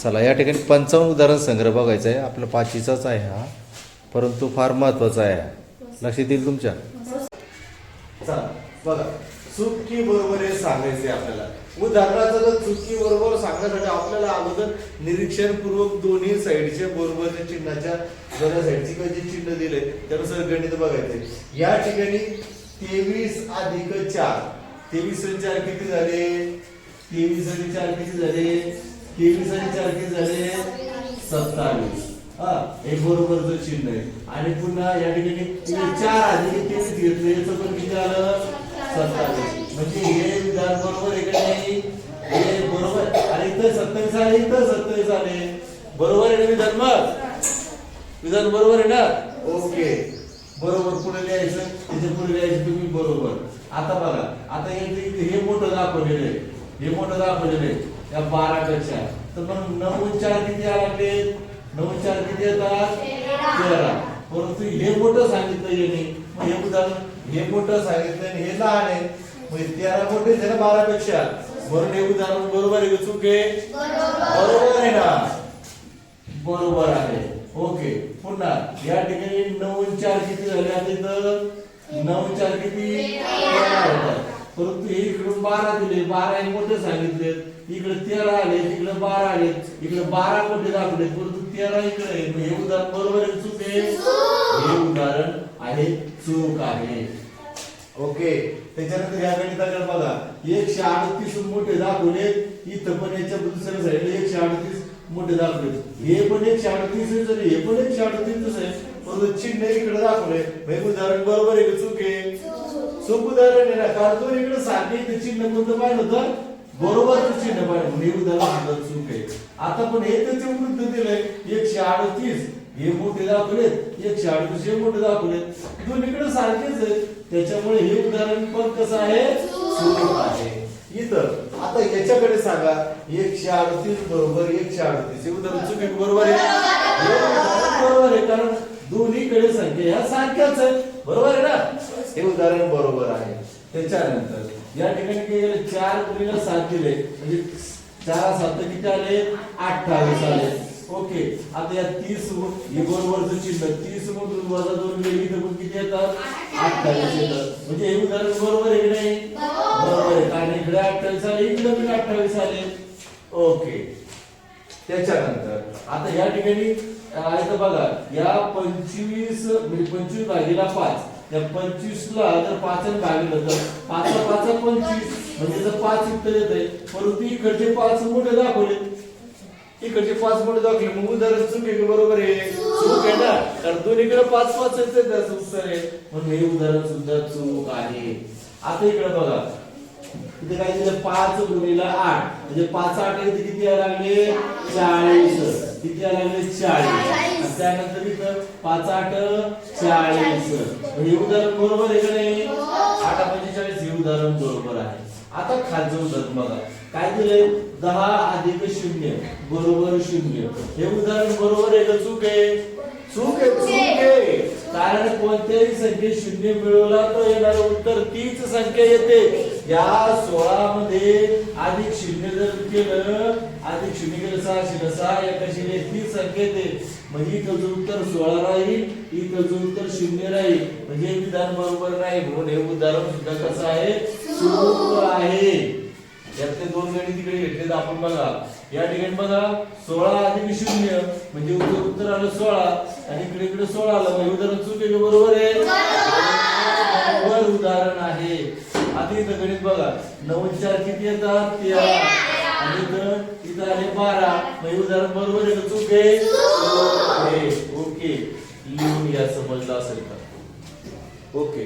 चला या ठिकाणी 55 उदाहरण संग्रह बघायचा आहे. आपला 5वीचाच आहे हा, परंतु फार महत्वाचा आहे. लक्ष देईल तुमच्या. चला बघा, चुकी बरोबर हे सांगायचे आपल्याला. उदाहरणाचं जर चुकी बरोबर सांगण्यासाठी आपल्याला अगोदर निरीक्षणपूर्वक दोन्ही साईडचे बरोबरच्या चिन्हाच्या दोन्ही साईडची काही जे चिन्ह दिले त्यानुसार गणित बघायचे. या ठिकाणी 23 अधिक 4, 23 आणि 4 किती झाले? 23 आणि 4 किती झाले? 23 आणि 4 किती झाले? 27. हे बरोबरचं चिन्ह आहे. आणि पुन्हा या ठिकाणी 4 अधिक 23 घेतले, याचं पण किती आलं? 27. म्हणजे हे विधान बरोबर आहे का नाही? हे बरोबर. आणि इथं 27 आले, इथं 27 आले. बरोबर आहे ना विधान? मग विधान बरोबर आहे ना? ओके, बरोबर. पुढे लिहायचं, त्याच्या पुढे लिहायचं तुम्ही बरोबर. आता बघा, आता हे मोठं दाखवलेलं आहे, हे मोठं दाखवलेलं आहे या 12 पेक्षा. तर मग 9 4 किती लागले? 9 4 किती येतात? 13. परंतु हे मोठं सांगितलं याने, मग हे उदाहरण हे मोठं सांगितलं आणि हे लहान आहे, मग 13 मोठे झाले 12 पेक्षा. म्हणून हे उदाहरण बरोबर आहे. चूक आहे? बरोबर आहे ना? बरोबर आहे. ओके. पुन्हा या ठिकाणी 9 4 किती झाले? आता इथं 9 4 किती? 13 होतात. परंतु हे इकडून 12 दिले, 12 हे मोठे सांगितले, इकडे 13 आले, इकडे 12 आले, इकडे 12 मोठे दाखवले, परंतु 13 इकडे आहे. हे उदाहरण बरोबर आहे? चूक आहे? हे उदाहरण आहे चूक आहे. ओके. त्याच्यानंतर या गणिताकडे बघा, 138 मोठे दाखवले, इथं पण याच्या दुसऱ्या साईडला 138 मोठे दाखवले. हे पण 138 आहे, हे पण 138 आहे, परंतु चिन्ह इकडे दाखवले. हे उदाहरण बरोबर आहे का चूक आहे? चूक उदाहरण आहे ना, कारण तो इकडे सारखे चिन्ह कोणतं पाहिलं होतं? बरोबरचं चिन्ह पाहिलं, हे उदाहरण सुद्धा चूक आहे. आता पण हे त्याचे वृत्त दिलंय, 138 हे मोठे दाखवलेत, 138 हे मोठे दाखवलेत, दोन्हीकडे सारखेच आहे, त्याच्यामुळे हे उदाहरण पण कसं आहे? चूक आहे. इथं आता याच्याकडे सांगा, 138 बरोबर 138 हे उदाहरण चूक आहे? बरोबर आहे? बरोबर आहे, कारण दोन्हीकडे संख्या ह्या सारख्याच आहेत. बरोबर आहे ना? हे उदाहरण बरोबर आहे. त्याच्यानंतर या ठिकाणी काय केलं? 4 गुणिले 7 दिले, म्हणजे 4 7 किती आले? 28 आले. ओके. आता या 30 हे बरोबरचं चिन्ह, 30 मधून वजा 2 गेले, इथं पण किती येतात? 28 येतात. म्हणजे हे उदाहरण बरोबर आहे की नाही? बरोबर आहे, कारण इकडे 28 आले, इकडे पण 28 आले. ओके. त्याच्यानंतर आता या ठिकाणी इथं बघा, या 25 म्हणजे 25 भागीला 5, या 25 ला जर 5 ने भागलं तर 5 5 25, म्हणजे जर 5 उत्तर येते, परंतु इकडचे 5 मोठे दाखवले, इकडचे 5 मोठे दाखवले, मग उदाहरण चूक आहे? बरोबर आहे? चूक आहे ना, कारण दोन्हीकडे 5 5 येते, त्याचं उत्तर आहे, म्हणून हे उदाहरण सुद्धा चूक आहे. आता इकडे बघा, इथे काय दिलं? 5 गुणिले 8, म्हणजे 5 8 इथे किती यायला लागले? 40. किती यायला लागले? 40. त्यानंतर इथं 5 8 40. हे उदाहरण बरोबर आहे का नाही? 8 45 हे उदाहरण बरोबर आहे. आता खालचं उदाहरण बघा, काय दिलंय? 10 अधिक 0 बरोबर 0. हे उदाहरण बरोबर आहे का चूक आहे? चूक आहे. चूक आहे, कारण कोणत्याही संख्येत 0 मिळवला तर येणारं उत्तर तीच संख्या येते. या 16 मध्ये अधिक 0 जर केलं, अधिक 0 केलं 6 6 एकाशी तीच संख्या येते, म्हणजे इथं जो उत्तर 16 राहील, इथं जो उत्तर 0 राहील, म्हणजे विधान बरोबर नाही. म्हणून हे उदाहरण सुद्धा कसं आहे? चूक आहे. यातले 2 गणित तिकडे घेतलेत आपण. बघा या ठिकाणी बघा, 16 अधिक 0 म्हणजे उत्तर आलं 16, आणि इकडे 16 आलं, म्हणजे उदाहरण चूक आहे? बरोबर आहे? बरोबर उदाहरण आहे. आता इथं गणित बघा, 9 4 किती येतात? 13. आणि इथं आले 12, म्हणजे उदाहरण बरोबर आहे का चूक आहे? ओके. लिहून या, समजलं असेल का? ओके.